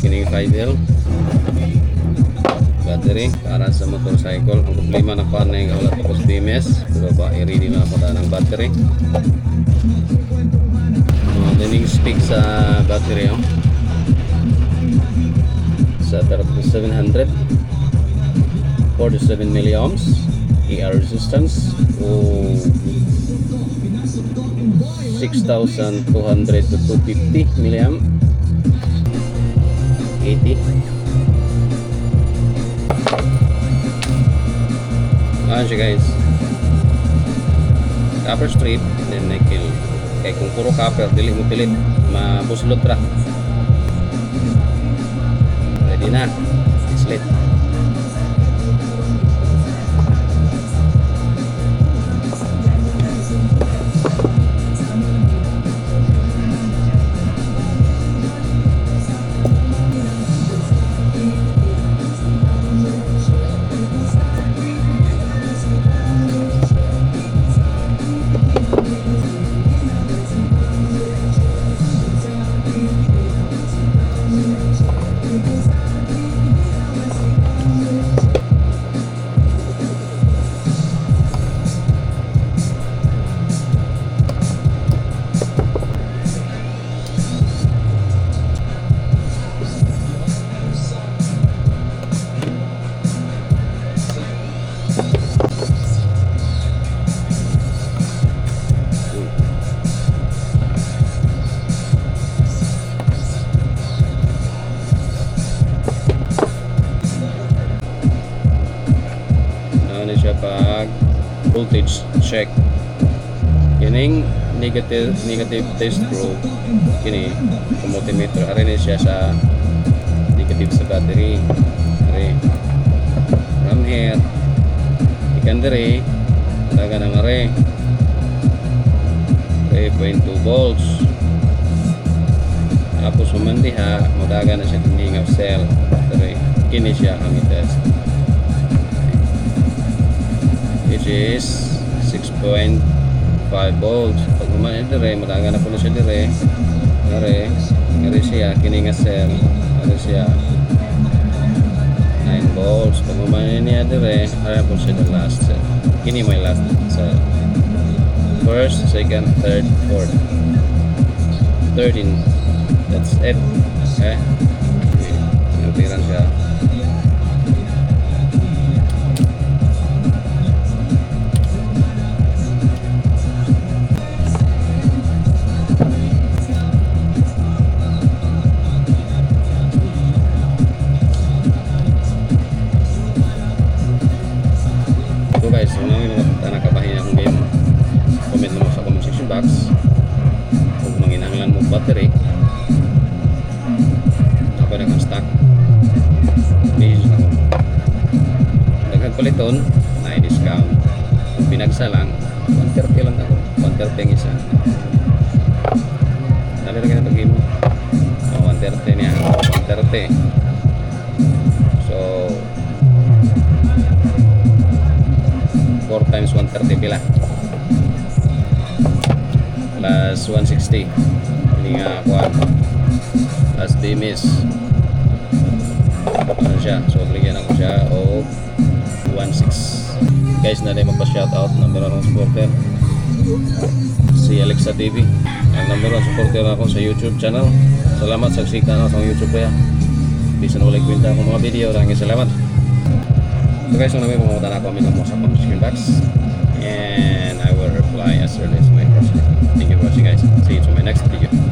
kining 5L battery para sa motorcycle. Ang problema na pan na wala tapos BMS, pero ba i-ready na ako ng battery. Dining speak sa battery sa 3700 47 milliamps ER resistance o 6,200 to 250 milliamp 80. Ayan siya guys, copper strip, then nickel. Kaya kung puro copper, dili mo pilit, mabuslot ra. Ready na, slit. Pag voltage check kining negative test probe kini multimeter ari siya sa negative sa battery ari from here ikan dire daga nang ari 3.2 volts tapos sumandiha modaga na siya tinging of cell ari kini siya ang test which is 6.5 volts. Pag umanin dire, madaga na po na siya dire. Ngari siya, kini nga cell. Ngari siya 9 volts. Pag umanin niya dire, ngari po siya the last cell. Kini may last cell. First, second, third, fourth. 13. That's it. Okay? Nagpiran siya. Guys, kung nakabahin akong game, comment naman sa comment section box kung manginahanglan mo battery ako na stock message ako daghan paliton na i-discount kung pinagsa lang 130 lang ako 130 ang isa nalira ka na ito game 130 niya 130 so 4 times 130 pila plus 160 ini nga kuhan plus BMS ano siya, so bigyan ako siya o 1.6 guys na rin magpa-shoutout number 1 supporter si Alexa TV ang number 1 supporter ako sa YouTube channel. Salamat sa sika na sa YouTube kaya bisa na ulit kwenta akong mga video. Maraming salamat. So guys, kung namin pumunta na comment lang mo sa comment section box and I will reply as early as my question. Thank you for watching guys. See you to my next video.